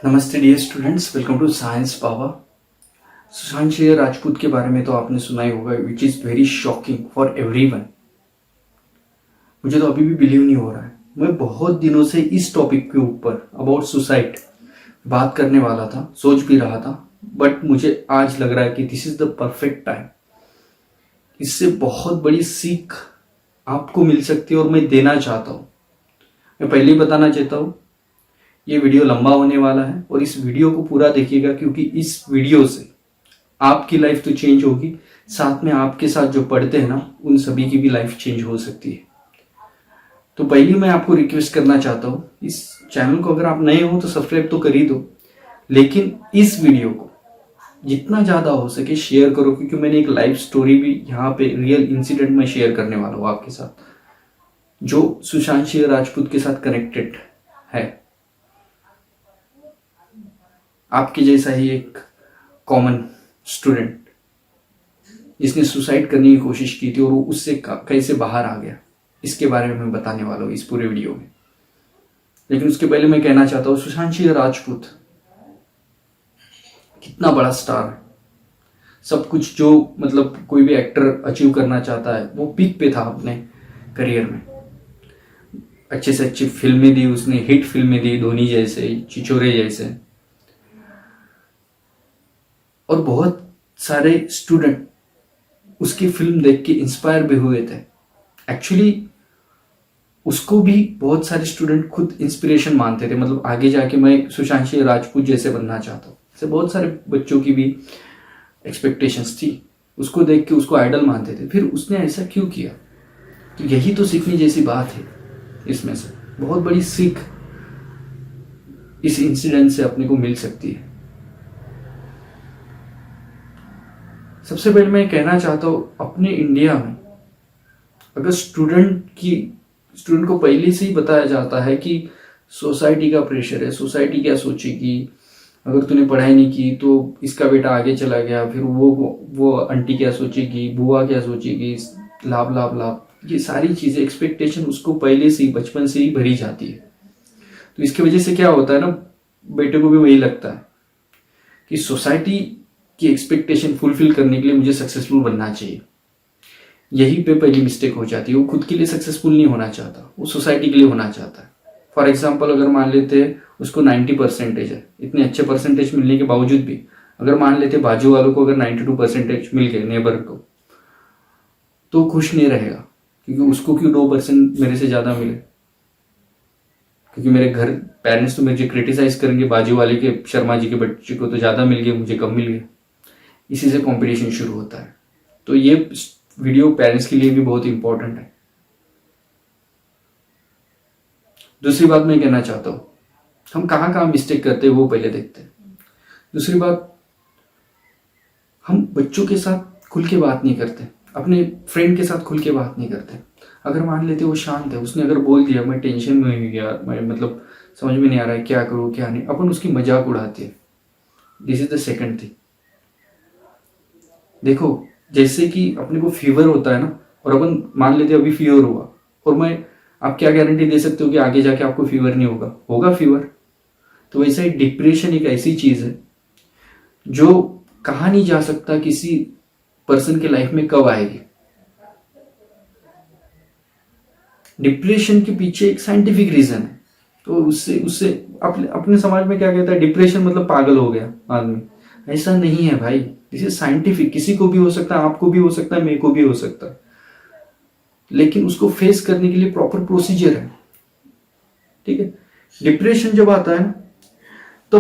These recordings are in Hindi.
नमस्ते dear students, welcome to science power. Sushant Singh Rajput के बारे में तो आपने सुना ही होगा, which is very shocking for everyone. मुझे तो अभी भी बिलीव नहीं हो रहा है। मैं बहुत दिनों से इस टॉपिक के ऊपर अबाउट सुसाइड बात करने वाला था, सोच भी रहा था, बट मुझे आज लग रहा है कि this is the perfect time. इससे बहुत बड़ी सीख आपको मिल सकती है और मैं देना चाहता हूँ। मैं पहले ही बताना चाहता हूँ, ये वीडियो लंबा होने वाला है और इस वीडियो को पूरा देखिएगा, क्योंकि इस वीडियो से आपकी लाइफ तो चेंज होगी, साथ में आपके साथ जो पढ़ते हैं ना, उन सभी की भी लाइफ चेंज हो सकती है। तो पहले मैं आपको रिक्वेस्ट करना चाहता हूँ, इस चैनल को अगर आप नए हो तो सब्सक्राइब तो कर ही दो, लेकिन इस वीडियो को जितना ज़्यादा हो सके शेयर करो, क्योंकि मैंने एक लाइफ स्टोरी भी यहाँ पे रियल इंसिडेंट में शेयर करने वाला हूँ आपके साथ, जो सुशांत सिंह राजपूत के साथ कनेक्टेड है। आपके जैसा ही एक कॉमन स्टूडेंट जिसने सुसाइड करने की कोशिश की थी और वो उससे कैसे बाहर आ गया, इसके बारे में मैं बताने वाला हूँ इस पूरे वीडियो में। लेकिन उसके पहले मैं कहना चाहता हूँ, सुशांत सिंह राजपूत कितना बड़ा स्टार है। सब कुछ जो मतलब कोई भी एक्टर अचीव करना चाहता है, वो पीक पे था अपने करियर में। अच्छे से अच्छी फिल्में दी उसने, हिट फिल्में दी, धोनी जैसे, छिछोरे जैसे, और बहुत सारे स्टूडेंट उसकी फिल्म देख के इंस्पायर भी हुए थे। एक्चुअली उसको भी बहुत सारे स्टूडेंट खुद इंस्पिरेशन मानते थे, मतलब आगे जाके मैं सुशांत सिंह राजपूत जैसे बनना चाहता हूँ। ऐसे बहुत सारे बच्चों की भी एक्सपेक्टेशंस थी, उसको देख के उसको आइडल मानते थे। फिर उसने ऐसा क्यों किया? तो यही तो सीखने जैसी बात है। इसमें से बहुत बड़ी सीख इस इंसिडेंट से अपने को मिल सकती है। सबसे पहले मैं कहना चाहता हूँ, अपने इंडिया में अगर स्टूडेंट को पहले से ही बताया जाता है कि सोसाइटी का प्रेशर है, सोसाइटी क्या सोचेगी, अगर तूने पढ़ाई नहीं की तो इसका बेटा आगे चला गया, फिर वो आंटी क्या सोचेगी, बुआ क्या सोचेगी, लाभ लाभ लाभ, ये सारी चीजें एक्सपेक्टेशन उसको पहले से ही बचपन से ही भरी जाती है। तो इसकी वजह से क्या होता है ना, बेटे को भी वही लगता है कि सोसाइटी की एक्सपेक्टेशन फुलफिल करने के लिए मुझे सक्सेसफुल बनना चाहिए। यही पे पहली मिस्टेक हो जाती है। वो खुद के लिए सक्सेसफुल नहीं होना चाहता, वो सोसाइटी के लिए होना चाहता है। फॉर एग्जाम्पल, अगर मान लेते उसको 90% है, इतने अच्छे परसेंटेज मिलने के बावजूद भी अगर मान लेते बाजू वालों को अगर 92% मिल गए, नेबर को, तो खुश नहीं रहेगा, क्योंकि उसको क्यों 2% मेरे से ज्यादा मिले, क्योंकि मेरे घर पेरेंट्स तो मुझे क्रिटिसाइज करेंगे, बाजू वाले के शर्मा जी के बच्चे को तो ज्यादा मिल गया, मुझे कम मिल गया। इसी से कंपटीशन शुरू होता है। तो ये वीडियो पेरेंट्स के लिए भी बहुत इंपॉर्टेंट है। दूसरी बात मैं कहना चाहता हूं, हम कहां कहां मिस्टेक करते हैं वो पहले देखते हैं। दूसरी बात, हम बच्चों के साथ खुल के बात नहीं करते, अपने फ्रेंड के साथ खुल के बात नहीं करते। अगर मान लेते वो शांत है, उसने अगर बोल दिया मैं टेंशन में हूँ यार, मैं मतलब समझ में नहीं आ रहा है क्या करूँ क्या नहीं, अपन उसकी मजाक उड़ाते हैं। This is the second thing. देखो, जैसे कि अपने को फीवर होता है ना, और अपन मान लेते अभी फीवर हुआ, और मैं आप क्या गारंटी दे सकते हो कि आगे जाके आपको फीवर नहीं होगा? होगा फीवर। तो वैसा ही डिप्रेशन एक ऐसी चीज है जो कहा नहीं जा सकता किसी पर्सन के लाइफ में कब आएगी। डिप्रेशन के पीछे एक साइंटिफिक रीजन है। तो उससे उससे अपने समाज में क्या कहता है, डिप्रेशन मतलब पागल हो गया आदमी। ऐसा नहीं है भाई, दिस इज साइंटिफिक। किसी को भी हो सकता है, आपको भी हो सकता है, मेरे को भी हो सकता है, लेकिन उसको फेस करने के लिए प्रॉपर प्रोसीजर है। ठीक है। डिप्रेशन जब आता है तो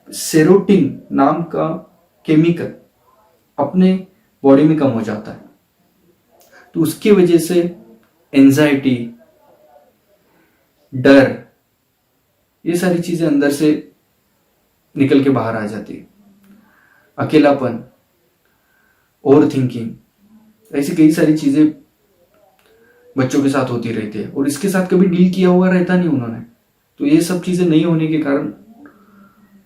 सेरोटिन नाम का केमिकल अपने बॉडी में कम हो जाता है, तो उसकी वजह से एंजाइटी, डर, ये सारी चीजें अंदर से निकल के बाहर आ जाती है। अकेलापन, ओवर थिंकिंग, ऐसी कई सारी चीजें बच्चों के साथ होती रहती है, और इसके साथ कभी डील किया हुआ रहता नहीं उन्होंने। तो ये सब चीजें नहीं होने के कारण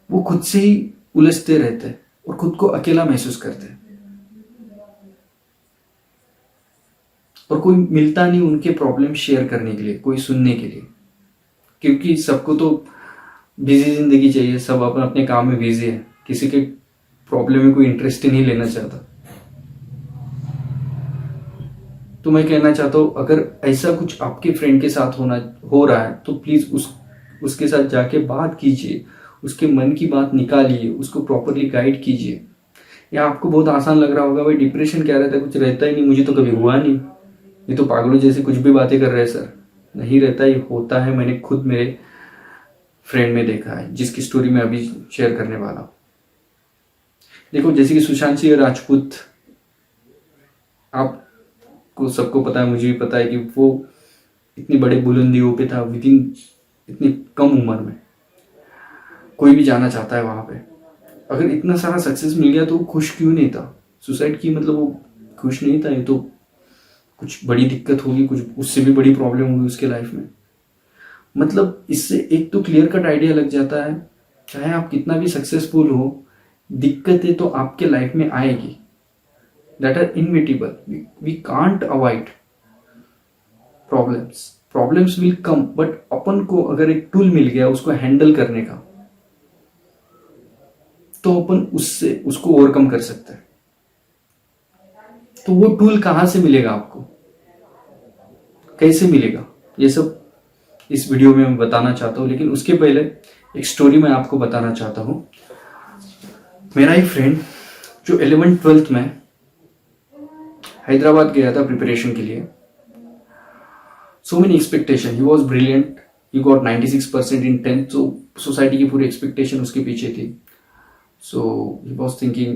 वो खुद से ही उलझते रहते हैं और खुद को अकेला महसूस करते हैं, और कोई मिलता नहीं उनके प्रॉब्लम शेयर करने के लिए, कोई सुनने के लिए, क्योंकि सबको तो बिजी जिंदगी चाहिए, सब अपने अपने काम में बिजी है, किसी के प्रॉब्लम में कोई इंटरेस्ट ही नहीं लेना चाहता। तो मैं कहना चाहता हूँ अगर ऐसा कुछ आपके फ्रेंड के साथ हो रहा है तो प्लीज उसके साथ जाके बात कीजिए, उसके मन की बात निकालिए, उसको प्रॉपरली गाइड कीजिए। या आपको बहुत आसान लग रहा होगा भाई डिप्रेशन क्या रहता है, कुछ रहता ही नहीं, मुझे तो कभी हुआ नहीं, ये तो पागलों जैसे कुछ भी बातें कर रहे हैं सर। नहीं रहता, ही होता है, मैंने खुद मेरे फ्रेंड में देखा है, जिसकी स्टोरी मैं अभी शेयर करने वाला हूँ। देखो जैसे कि सुशांत सिंह राजपूत, आपको सबको पता है, मुझे भी पता है कि वो इतनी बड़े बुलंदियों पे था विद इन इतनी कम उम्र में। कोई भी जाना चाहता है वहां पे। अगर इतना सारा सक्सेस मिल गया तो वो खुश क्यों नहीं था? सुसाइड की मतलब वो खुश नहीं था, ये तो कुछ बड़ी दिक्कत होगी, कुछ उससे भी बड़ी प्रॉब्लम होगी उसके लाइफ में। मतलब इससे एक तो क्लियर कट आइडिया लग जाता है, चाहे आप कितना भी सक्सेसफुल हो, दिक्कतें तो आपके लाइफ में आएगी, that are inevitable, we can't avoid problems will come, but अपन को अगर एक टूल मिल गया उसको हैंडल करने का, तो अपन उससे उसको ओवरकम कर सकते हैं। तो वो टूल कहां से मिलेगा आपको, कैसे मिलेगा, ये सब इस वीडियो में मैं बताना चाहता हूं। लेकिन उसके पहले एक स्टोरी मैं आपको बताना चाहता हूं। मेरा एक फ्रेंड जो 11th-12th में हैदराबाद गया था प्रिपरेशन के लिए, so many expectation, he was brilliant, he got 96% in 10th, so society की पूरी एक्सपेक्टेशन उसके पीछे थी। so he was thinking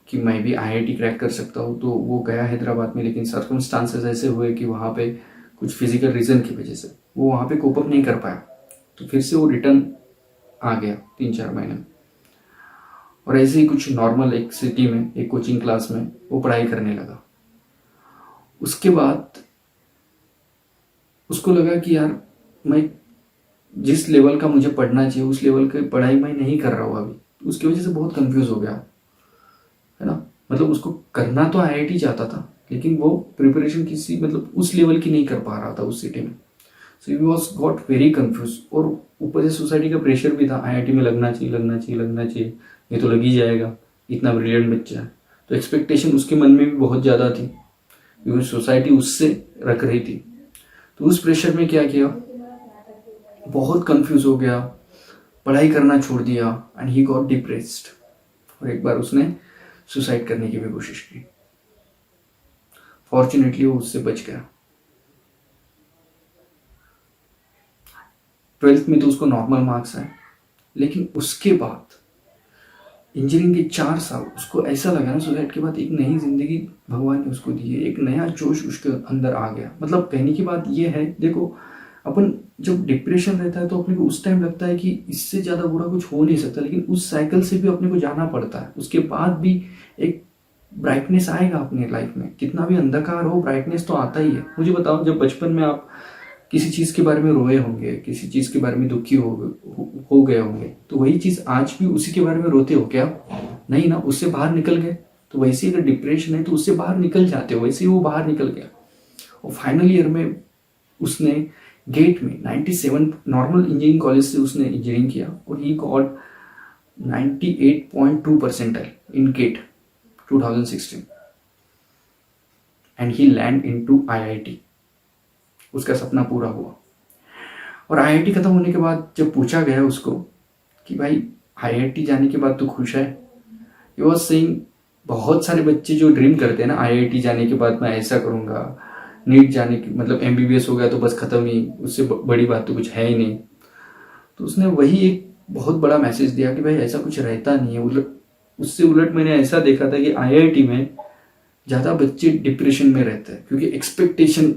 कि मैं भी IIT क्रैक कर सकता हूँ, तो वो गया हैदराबाद में। लेकिन सर्कमस्टांसेस ऐसे हुए कि वहाँ पे कुछ फिजिकल रीजन की वजह से वो वहाँ पे कोप अप नहीं कर पाया, तो फिर से वो रिटर्न आ गया 3-4 महीने में। और ऐसे ही कुछ नॉर्मल एक सिटी में एक कोचिंग क्लास में वो पढ़ाई करने लगा। उसके बाद उसको लगा कि यार मैं जिस लेवल का मुझे पढ़ना चाहिए उस लेवल की पढ़ाई मैं नहीं कर रहा हूँ अभी, तो उसकी वजह से बहुत कंफ्यूज हो गया, है ना। मतलब उसको करना तो IIT चाहता था, लेकिन वो प्रिपरेशन किसी मतलब उस लेवल की नहीं कर पा रहा था उस सिटी में। So he was got very confuse, और ऊपर से सोसाइटी का प्रेशर भी था, IIT में लगना चाहिए लगना चाहिए लगना चाहिए, ये तो लग ही जाएगा, इतना ब्रिलियंट बच्चा है। तो एक्सपेक्टेशन उसके मन में भी बहुत ज़्यादा थी, क्योंकि सोसाइटी उससे रख रही थी। तो उस प्रेशर में क्या किया, बहुत कंफ्यूज हो गया, पढ़ाई करना छोड़ दिया, एंड ही गॉट डिप्रेस्ड। और एक बार उसने सुसाइड करने की भी कोशिश की। फॉर्चुनेटली वो उससे बच गया। 12th में तो उसको नॉर्मल मार्क्स आए, लेकिन उसके बाद इंजीनियरिंग के 4 साल उसको ऐसा लगा ना, सुसाइड के बाद एक नई जिंदगी भगवान ने उसको दी है, एक नया जोश उसके अंदर आ गया। मतलब कहने की बात यह है, देखो अपन जब डिप्रेशन रहता है तो अपने को उस टाइम लगता है कि इससे ज़्यादा बुरा कुछ हो नहीं सकता, लेकिन उस साइकिल से भी अपने को जाना पड़ता है। उसके बाद भी एक ब्राइटनेस आएगा अपने लाइफ में, कितना भी अंधकार हो ब्राइटनेस तो आता ही है। मुझे बताओ, जब बचपन में आप किसी चीज़ के बारे में रोए होंगे, किसी चीज़ के बारे में दुखी हो गए होंगे, तो वही चीज़ आज भी उसी के बारे में रोते हो क्या? नहीं ना, उससे बाहर निकल गए। तो वैसे अगर डिप्रेशन है तो उससे बाहर निकल जाते हो, वैसे ही वो बाहर निकल गया। और फाइनल ईयर में उसने गेट में 97 नॉर्मल इंजीनियरिंग कॉलेज से उसने इंजीनियरिंग किया, और he got 98.2 percentile in GATE 2016, and he land into IIT। उसका सपना पूरा हुआ। और IIT खत्म होने के बाद जब पूछा गया उसको कि भाई IIT जाने के बाद तो खुश है, ही वाज सेइंग, बहुत सारे बच्चे जो ड्रीम करते हैं ना IIT जाने के बाद मैं ऐसा करूंगा, नीट जाने की मतलब MBBS हो गया तो बस खत्म ही, उससे बड़ी बात तो कुछ है ही नहीं। तो उसने वही एक बहुत बड़ा मैसेज दिया कि भाई ऐसा कुछ रहता नहीं है। उससे उलट मैंने ऐसा देखा था कि IIT में ज़्यादा बच्चे डिप्रेशन में रहते हैं, क्योंकि एक्सपेक्टेशन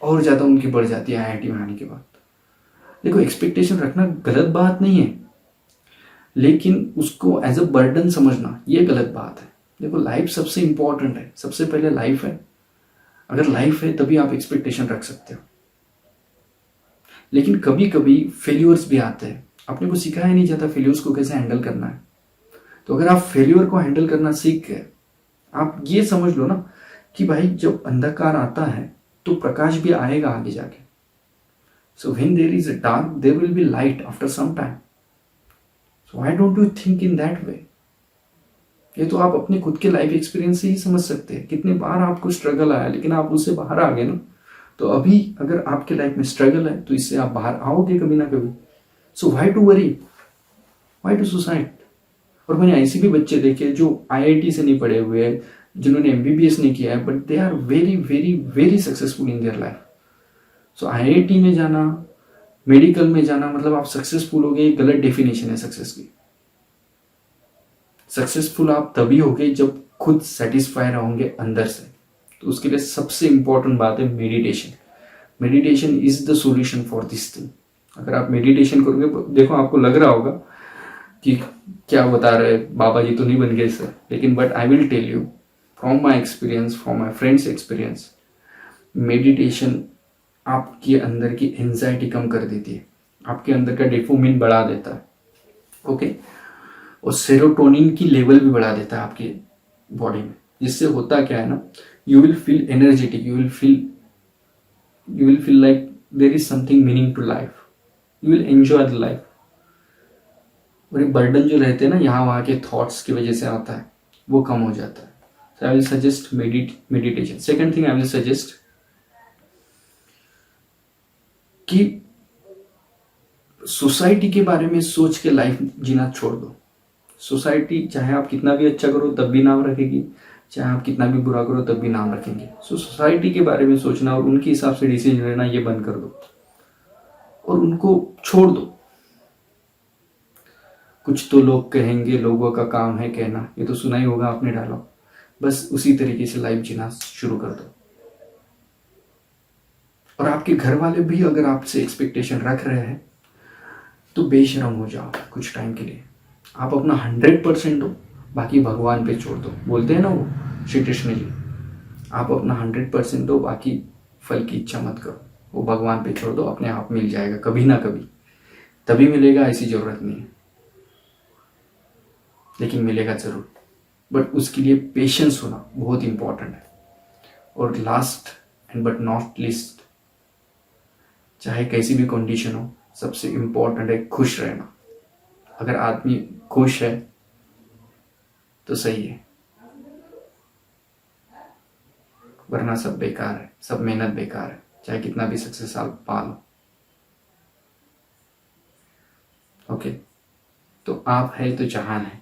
और ज़्यादा उनकी बढ़ जाती है IIT में आने के बाद। देखो एक्सपेक्टेशन रखना गलत बात नहीं है, लेकिन उसको एज अ बर्डन समझना ये गलत बात है। देखो लाइफ सबसे इंपॉर्टेंट है, सबसे पहले लाइफ है। अगर लाइफ है तभी आप एक्सपेक्टेशन रख सकते हो। लेकिन कभी कभी फेल्यूर्स भी आते हैं, अपने को सिखाया नहीं जाता फेल्यूर्स को कैसे हैंडल करना है। तो अगर आप फेल्यूर को हैंडल करना सीख गए, आप ये समझ लो ना कि भाई जब अंधकार आता है तो प्रकाश भी आएगा आगे जाके। So when there is a dark, there will be light after some time. So why don't you think in that way? ये तो आप अपने खुद के लाइफ एक्सपीरियंस से ही समझ सकते हैं। कितने बार आपको स्ट्रगल आया, लेकिन आप उससे बाहर आ गए ना। तो अभी अगर आपके लाइफ में स्ट्रगल है तो इससे आप बाहर आओगे कभी ना कभी। So why to worry, why to suicide? और मैंने ऐसे भी बच्चे देखे जो IIT से नहीं पढ़े हुए हैं, जिन्होंने MBBS नहीं किया है, but they are very very very successful in their life. So IIT में जाना, मेडिकल में जाना मतलब आप सक्सेसफुल हो गए, गलत डेफिनेशन है सक्सेस की। सक्सेसफुल आप तभी होगे जब खुद सेटिस्फाई रहोगे अंदर से। तो उसके लिए सबसे इंपॉर्टेंट बात है meditation. Meditation is the solution for this thing. अगर आप मेडिटेशन करोगे, देखो आपको लग रहा होगा कि क्या बता रहे बाबा जी, तो नहीं बन गए सर, लेकिन but I will tell you from my experience, from my friends experience, meditation आपके अंदर की एंजाइटी कम कर देती है, आपके अंदर का डोपामिन बढ़ा देता है, ओके। और सेरोटोनिन की लेवल भी बढ़ा देता है आपके बॉडी में, जिससे होता क्या है ना, you will feel energetic, you will feel like there is something meaning to life, you will enjoy the life. और ये बर्डन जो रहते हैं ना यहाँ वहाँ के थॉट्स की वजह से आता है, वो कम हो जाता है। So I will suggest meditation. Second thing I will suggest कि सोसाइटी के बारे में सोच के लाइफ जीना छोड़ दो। सोसाइटी चाहे आप कितना भी अच्छा करो तब भी नाम रखेगी, चाहे आप कितना भी बुरा करो तब भी नाम रखेंगे। सो सोसाइटी के बारे में सोचना और उनके हिसाब से डिसीजन लेना ये बंद कर दो और उनको छोड़ दो। कुछ तो लोग कहेंगे, लोगों का काम है कहना, ये तो सुना ही होगा आपने डायलॉग। बस उसी तरीके से लाइफ जीना शुरू कर दो। और आपके घर वाले भी अगर आपसे एक्सपेक्टेशन रख रहे हैं तो बेशरम हो जाओ कुछ टाइम के लिए। आप अपना 100% दो, बाकी भगवान पे छोड़ दो। बोलते हैं ना वो श्री कृष्ण जी, आप अपना 100% दो, बाकी फल की इच्छा मत करो, वो भगवान पे छोड़ दो, अपने आप मिल जाएगा कभी ना कभी। तभी मिलेगा ऐसी जरूरत नहीं है, लेकिन मिलेगा जरूर। बट उसके लिए पेशेंस होना बहुत इंपॉर्टेंट है। और last and but not least, चाहे कैसी भी कंडीशन हो, सबसे इंपॉर्टेंट है खुश रहना। अगर आदमी खुश है तो सही है, वरना सब बेकार है, सब मेहनत बेकार है, चाहे कितना भी सक्सेस आप पा लो, ओके। तो आप है तो जहान है।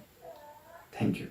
Thank you.